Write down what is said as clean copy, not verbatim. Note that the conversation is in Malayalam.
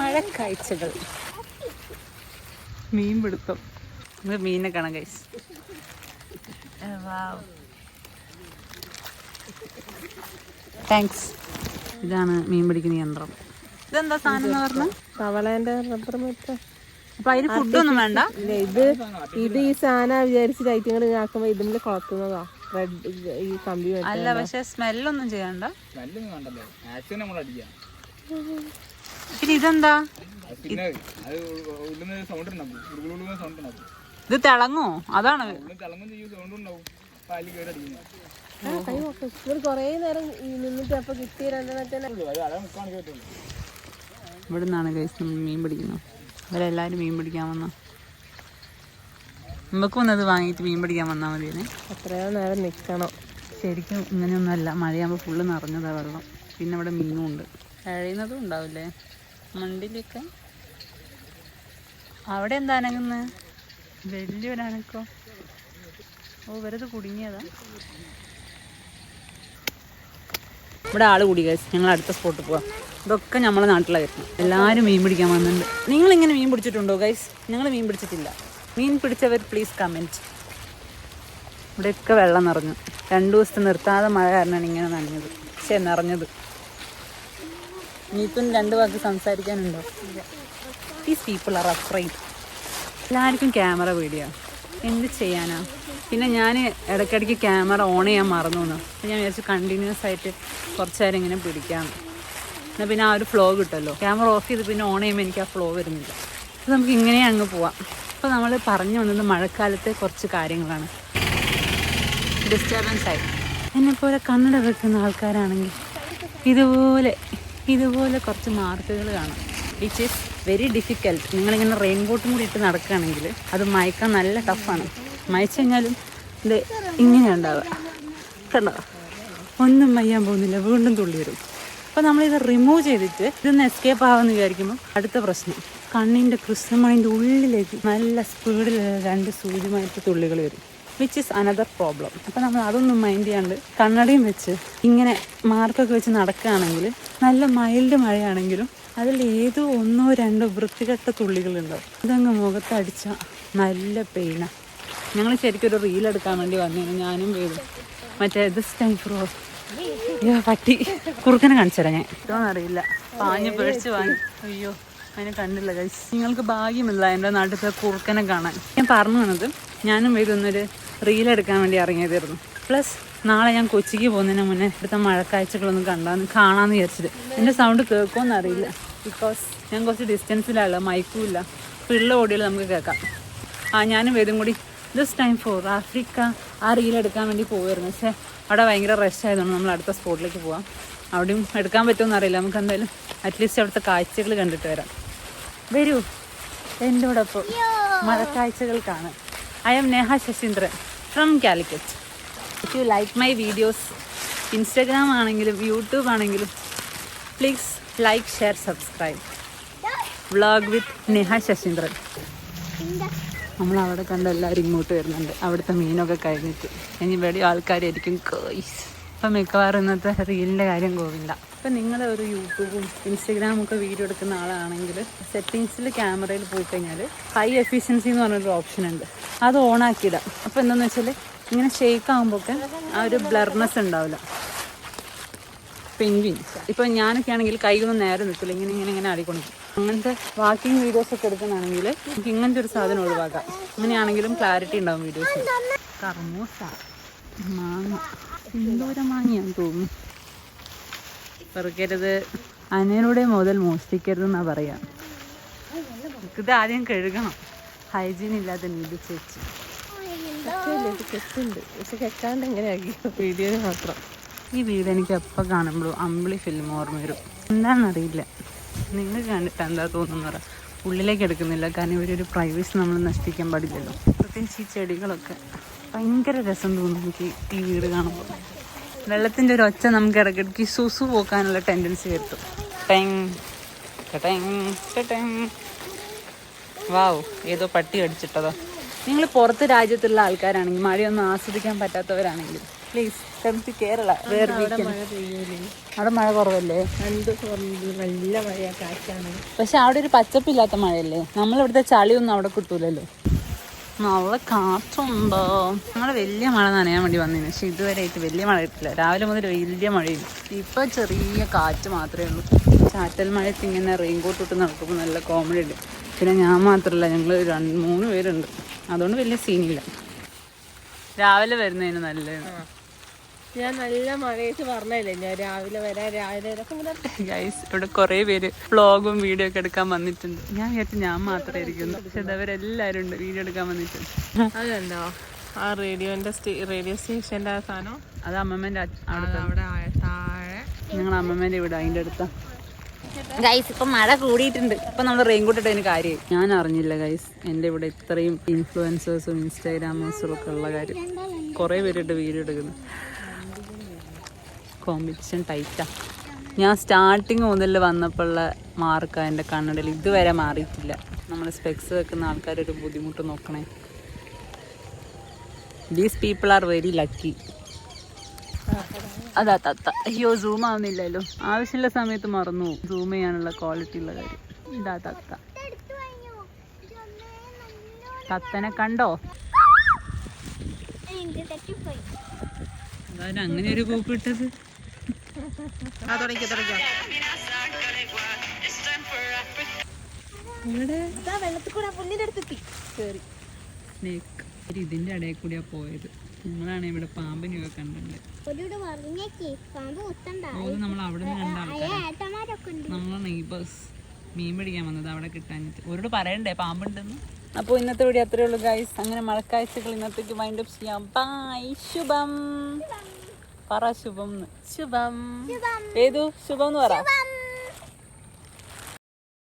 മഴക്കാഴ്ചകൾ, മീൻ പിടുത്തം. മീനെ കാണാം ഗൈസ്. താങ്ക്സ്. ഇതാണ് മീൻ പിടിക്കുന്ന യന്ത്രം. ഇതെന്താ സാധനം എന്ന് പറഞ്ഞാൽ തവളേന്റെ റബ്ബർ മെറ്റ. അപ്പൊ അതിന് ഫുഡൊന്നും വേണ്ട. ഇത് ഈ സാധനം വിചാരിച്ചിട്ട് ഐറ്റങ്ങൾ ആക്കുമ്പോ ഇതിന്റെ കുളത്തുന്നതാ റെഡ് ഈ കമ്പി. അല്ല, പക്ഷെ സ്മെല്ലൊന്നും ചെയ്യണ്ട. പിന്നെ ഇതെന്താ? ഇത് തിളങ്ങോ? അതാണ് കൊറേ നേരം നിന്നിട്ട് അപ്പൊ കിട്ടിയ രണ്ടെണ്ണത്തിന്. ഇവിടെ നിന്നാണ് ഗൈസ് നമ്മൾ മീൻ പിടിക്കുന്നത്. അവരെല്ലാവരും മീൻ പിടിക്കാൻ വന്ന നമുക്ക് വന്നത് വാങ്ങിയിട്ട് മീൻ പിടിക്കാൻ വന്നാൽ മതിയെ. അത്രയോ നേരം നിൽക്കണം. ശരിക്കും ഇങ്ങനെയൊന്നുമല്ല, മഴയാകുമ്പോൾ ഫുള്ള് നിറഞ്ഞതാണ് വെള്ളം. പിന്നെ ഇവിടെ മീനും ഉണ്ട്, കഴിയുന്നതും ഉണ്ടാവില്ലേ മണ്ടിലൊക്കെ. അവിടെ എന്താ അനങ്ങുന്നത്? വലിയൊരനക്കോ. ഓ, വെറുതെ കുടുങ്ങിയതാ. ഇവിടെ ആള് കൂടി ഗൈസ്. ഞങ്ങൾ അടുത്ത സ്പോട്ടിൽ പോവാം. ഇതൊക്കെ നമ്മളെ നാട്ടിലാണ് വരുന്നത്. എല്ലാവരും മീൻ പിടിക്കാൻ വന്നിട്ടുണ്ട്. നിങ്ങളിങ്ങനെ മീൻ പിടിച്ചിട്ടുണ്ടോ ഗൈസ്? ഞങ്ങൾ മീൻ പിടിച്ചിട്ടില്ല. മീൻ പിടിച്ചവർ പ്ലീസ് കമൻറ്റ്. ഇവിടെയൊക്കെ വെള്ളം നിറഞ്ഞു. 2 ദിവസത്തെ നിർത്താതെ മഴ കാരണമാണ് ഇങ്ങനെ നനഞ്ഞത്. പക്ഷേ നിറഞ്ഞത്. നീക്കും 2 വാക്ക് സംസാരിക്കാനുണ്ടോ? These people are afraid. എല്ലാവർക്കും ക്യാമറ പേടിയാണ്. എന്ത് ചെയ്യാനാ? പിന്നെ ഞാൻ ഇടയ്ക്കിടയ്ക്ക് ക്യാമറ ഓൺ ചെയ്യാൻ മറന്നു എന്ന്. അപ്പോൾ ഞാൻ വിചാരിച്ചു കണ്ടിന്യൂസ് ആയിട്ട് കുറച്ച് നേരം ഇങ്ങനെ പിടിക്കാം. എന്നാൽ പിന്നെ ആ ഒരു ഫ്ലോ കിട്ടുമല്ലോ. ക്യാമറ ഓഫ് ചെയ്ത് പിന്നെ ഓൺ ചെയ്യുമ്പോൾ എനിക്ക് ആ ഫ്ലോ വരുന്നില്ല. അപ്പോൾ നമുക്ക് ഇങ്ങനെ അങ്ങ് പോവാം. അപ്പോൾ നമ്മൾ പറഞ്ഞു വന്നത് മഴക്കാലത്തെ കുറച്ച് കാര്യങ്ങളാണ്. ഡിസ്റ്റർബൻസ് ആയി. എന്നെപ്പോലെ കണ്ണട വെക്കുന്ന ആൾക്കാരാണെങ്കിൽ ഇതുപോലെ കുറച്ച് മാർക്കുകൾ കാണാം. Which is very difficult. നിങ്ങളിങ്ങനെ റെയിൻ കോട്ടും കൂടി ഇട്ട് നടക്കുകയാണെങ്കിൽ അത് മയക്കാൻ നല്ല ടഫാണ്. മയച്ചു കഴിഞ്ഞാലും ഇത് ഇങ്ങനെ ഉണ്ടാവുക. കണ്ടോ, ഒന്നും മയ്യാൻ പോകുന്നില്ല, വീണ്ടും തുള്ളി വരും. അപ്പോൾ നമ്മളിത് റിമൂവ് ചെയ്തിട്ട് ഇതൊന്ന് എസ്കേപ്പ് ആവാമെന്ന് വിചാരിക്കുമ്പോൾ അടുത്ത പ്രശ്നം, കണ്ണിൻ്റെ കൃഷ്ണമണിൻ്റെ ഉള്ളിലേക്ക് നല്ല സ്പീഡിൽ 2 സൂചിമായിട്ട് തുള്ളികൾ വരും. Which is another problem. അപ്പോൾ നമ്മൾ അതൊന്നും മൈൻഡ് ചെയ്യാണ്ട് കണ്ണടയും വെച്ച് ഇങ്ങനെ മാർക്കൊക്കെ വെച്ച് നടക്കുകയാണെങ്കിൽ നല്ല മൈൽഡ് മഴയാണെങ്കിലും അതിൽ ഏതോ 1 or 2 വൃത്തികെട്ട തുള്ളികളുണ്ടാവും. ഇതങ്ങ് മുഖത്തടിച്ചാൽ നല്ല പെയിനാണ്. ഞങ്ങൾ ശരിക്കും ഒരു റീലെടുക്കാൻ വേണ്ടി വന്നേന്. ഞാനും വീടും മറ്റേ ദിസ് ടൈം ഫോർ പട്ടി കുറുക്കനെ കാണിച്ചു തരാം. ഞാൻ ഇതൊന്നും അറിയില്ല, പാഞ്ഞ് പേടിച്ച് വാങ്ങി. അയ്യോ, അതിനെ കണ്ടില്ല ഗൈസ്. നിങ്ങൾക്ക് ഭാഗ്യമില്ല എൻ്റെ നാട്ടിലത്തെ കുറുക്കനെ കാണാൻ. ഞാൻ പറഞ്ഞു വന്നത് ഞാനും വീടൊന്നൊരു റീലെടുക്കാൻ വേണ്ടി ഇറങ്ങിയതായിരുന്നു. പ്ലസ് നാളെ ഞാൻ കൊച്ചിക്ക് പോകുന്നതിന് മുന്നേ ഇവിടുത്തെ മഴക്കാഴ്ചകളൊന്നും കാണാമെന്ന് വിചാരിച്ചത്. എൻ്റെ സൗണ്ട് കേൾക്കുമെന്ന് അറിയില്ല. ബിക്കോസ് ഞാൻ കുറച്ച് ഡിസ്റ്റൻസിലുള്ള മൈക്കുമില്ല. പിള്ള ഓടിയാൽ നമുക്ക് കേൾക്കാം. ഞാനും വേദം കൂടി ദിസ് ടൈം ഫോർ ആഫ്രിക്ക ആ റീലെടുക്കാൻ വേണ്ടി പോകുമായിരുന്നു. പക്ഷേ അവിടെ ഭയങ്കര റഷ് ആയതുകൊണ്ട് നമ്മൾ അടുത്ത സ്പോട്ടിലേക്ക് പോവാം. അവിടെയും എടുക്കാൻ പറ്റുമെന്ന് അറിയില്ല. നമുക്ക് എന്തായാലും അറ്റ്ലീസ്റ്റ് അവിടുത്തെ കാഴ്ചകൾ കണ്ടിട്ട് വരാം. വരൂ എൻ്റെ കൂടെ ഇപ്പോൾ മഴക്കാഴ്ചകൾ കാണാൻ. I am Neha Sasheendran from Calicut. If you like my videos, Instagram ആണെങ്കിലും യൂട്യൂബ് ആണെങ്കിലും please like, share, subscribe. Vlog with Neha Sasheendran. നമ്മളവിടെ കണ്ട് എല്ലാവരും ഇങ്ങോട്ട് വരുന്നുണ്ട്. അവിടുത്തെ മീനൊക്കെ കഴിഞ്ഞിട്ട് ഇനി ഇവിടെ ആൾക്കാരായിരിക്കും കോയ്സ്. ഇപ്പം മിക്കവാറും ഇന്നത്തെ റീലിൻ്റെ കാര്യം കോവില്ല. ഇപ്പം നിങ്ങൾ ഒരു യൂട്യൂബും ഇൻസ്റ്റഗ്രാമും ഒക്കെ വീഡിയോ എടുക്കുന്ന ആളാണെങ്കിൽ സെറ്റിങ്സിൽ ക്യാമറയിൽ പോയി കഴിഞ്ഞാൽ ഹൈ എഫിഷ്യൻസി എന്ന് പറഞ്ഞൊരു ഓപ്ഷൻ ഉണ്ട്. അത് ഓണാക്കിയിടാം. അപ്പോൾ എന്താണെന്ന് വെച്ചാൽ ഇങ്ങനെ ഷേക്ക് ആകുമ്പോഴൊക്കെ ആ ഒരു ബ്ലർനെസ് ഉണ്ടാവില്ല. പെൻഗ്വിൻ ഇപ്പം ഞാനൊക്കെ ആണെങ്കിൽ കൈകൊന്നും നേരെ നിൽക്കില്ല, ഇങ്ങനെ ആടിക്കൊണ്ടിരിക്കും. അങ്ങനത്തെ വാക്കിംഗ് വീഡിയോസൊക്കെ എടുക്കുന്നതാണെങ്കിൽ നമുക്ക് ഇങ്ങനത്തെ ഒരു സാധനം ഒഴിവാക്കാം. അങ്ങനെയാണെങ്കിലും ക്ലാരിറ്റി ഉണ്ടാവും വീഡിയോസ്. കർമൂസ, മാങ്ങ, എന്തോരം മാങ്ങയാന്ന് തോന്നുന്നു. പെറുക്കരുത്, അനയിലൂടെ മുതൽ മോഷ്ടിക്കരുതെന്നാണ് പറയാം. ഇത് ആദ്യം കഴുകണം, ഹൈജീൻ ഇല്ലാതെ നീതിച്ച് വെച്ച്. കെട്ടുണ്ട്, പക്ഷെ കെക്കാണ്ട് എങ്ങനെയാക്കി വീഡിയോയിൽ മാത്രം. ഈ വീട് എനിക്ക് എപ്പോൾ കാണുമ്പോഴും അമ്പിളി ഫിലിം ഓർമ്മ വരും. എന്താണെന്നറിയില്ല, നിങ്ങൾ കണ്ടിട്ട് എന്താ തോന്നുന്നു പറയാം. ഉള്ളിലേക്ക് എടുക്കുന്നില്ല, കാരണം ഇവരൊരു പ്രൈവസി നമ്മൾ നശിപ്പിക്കാൻ പാടില്ലല്ലോ. പ്രത്യേകിച്ച് ഈ ചെടികളൊക്കെ ഭയങ്കര രസം തോന്നും എനിക്ക് ഈ വീട് കാണുമ്പോൾ. വെള്ളത്തിൻ്റെ ഒരു ഒച്ച നമുക്ക് ഇടയ്ക്കിടയ്ക്ക് സുസു പോക്കാനുള്ള ടെൻഡൻസി വരുത്തും. വാവ്, ഏതോ പട്ടി അടിച്ചിട്ടതോ. നിങ്ങൾ പുറത്ത് രാജ്യത്തുള്ള ആൾക്കാരാണെങ്കിൽ, മഴയൊന്നും ആസ്വദിക്കാൻ പറ്റാത്തവരാണെങ്കിൽ please come to Kerala where അവിടെ മഴ പെയ്യൂലേ? അവിടെ മഴ കുറവല്ലേ? എന്ത് കുറഞ്ഞത്? നല്ല മഴയാ, കാറ്റാണ്. പക്ഷെ അവിടെ ഒരു പച്ചപ്പില്ലാത്ത മഴയല്ലേ. നമ്മളിവിടുത്തെ ചളിയൊന്നും അവിടെ കിട്ടൂലല്ലോ. നല്ല കാറ്റുണ്ടോ? ഞങ്ങൾ വലിയ മഴ നനയാൻ വേണ്ടി വന്നിരുന്നു, പക്ഷെ ഇതുവരെ ആയിട്ട് വലിയ മഴ കിട്ടില്ല. രാവിലെ മുതൽ വലിയ മഴയില്ല, ഇപ്പം ചെറിയ കാറ്റ് മാത്രമേ ഉള്ളൂ. ചാറ്റൽ മഴയത്ത് ഇങ്ങനെ റെയിൻകോട്ട് ഇട്ട് നടക്കുമ്പോൾ നല്ല കോമഡി ഉണ്ട്. പിന്നെ ഞാൻ മാത്രമല്ല, ഞങ്ങൾ 2-3 പേരുണ്ട്, അതുകൊണ്ട് വലിയ സീനില്ല. രാവിലെ വരുന്നതിന് നല്ലതാണ്. ഞാൻ നല്ല മഴയത്ത് പറഞ്ഞല്ലേ ഞാൻ രാവിലെ വരാം. ഗൈസ്, ഇവിടെ കുറേ പേര് വ്ളോഗും വീഡിയോ ഒക്കെ എടുക്കാൻ വന്നിട്ടുണ്ട്. ഞാൻ വിചാരിച്ചു ഞാൻ മാത്രമേ ഇരിക്കുന്നു, പക്ഷെ അവരെല്ലാവരും ഉണ്ട് വീഡിയോ എടുക്കാൻ വന്നിട്ടുണ്ട്. അതുണ്ടോ ആ റേഡിയോ സ്റ്റേഷൻ്റെ ആ സാധനം? അത് അമ്മമ്മേൻ്റെ അവിടെ താഴെ ഞങ്ങൾ അമ്മമ്മേൻ്റെ ഇവിടെ അതിൻ്റെ അടുത്താ. ഗൈസ്, ഇപ്പം മഴ കൂടിയിട്ടുണ്ട്. ഇപ്പം നമ്മൾ റെയിൻകോട്ട് ഇട്ടതിന് കാര്യമായി. ഞാൻ അറിഞ്ഞില്ല ഗൈസ്, എൻ്റെ ഇവിടെ ഇത്രയും ഇൻഫ്ലുവൻസേഴ്സും ഇൻസ്റ്റാഗ്രാമേഴ്സും ഒക്കെ ഉള്ള കാര്യം. കുറേ പേരിട്ട് വീഡിയോ എടുക്കുന്നു. കോമ്പറ്റീഷൻ ടൈറ്റാ. ഞാൻ സ്റ്റാർട്ടിങ് മുതൽ വന്നപ്പോഴുള്ള മാർക്കാണ് എൻ്റെ കണ്ണടയിൽ, ഇതുവരെ മാറിയിട്ടില്ല. നമ്മൾ സ്പെക്സ് വെക്കുന്ന ആൾക്കാരൊരു ബുദ്ധിമുട്ട് നോക്കണേ. These people are very lucky. അതാ തത്ത. അയ്യോ, സൂം ആവുന്നില്ലല്ലോ. ആവശ്യമുള്ള സമയത്ത് മറന്നു സൂം ചെയ്യാനുള്ള ക്വാളിറ്റി ഉള്ള കാര്യം. ഇതാ തത്ത. തത്തനെ കണ്ടോ? അതാണ് അങ്ങനെ ഒരു കൂപ്പ് ഇട്ടത്. ഇതിന്റെ ഇടയിൽ കൂടിയാ പോയത്. നമ്മളാണ് ഇവിടെ പാമ്പിനെയൊക്കെ കണ്ടിട്ടുണ്ട്. നമ്മൾ അവിടെ നിന്ന് കണ്ട ആൾക്കാർ, നമ്മളെ നെയ്ബേഴ്സ് മീൻ പിടിക്കാൻ വന്നത് അവിടെ കിട്ടാഞ്ഞിട്ട്. അവരോട് പറയണ്ടേ പാമ്പുണ്ടെന്ന്. അപ്പോൾ ഇന്നത്തെ വീഡിയോ അത്രയേ ഉള്ളൂ ഗൈസ്. അങ്ങനെ മഴക്കാഴ്ചകൾ ഇന്നത്തേക്ക് വൈൻഡ് അപ്പ് ചെയ്യാം. ബൈ. ശുഭം പറ. ശുഭം. ശുഭം. ഏതു ശുഭം എന്ന് പറ.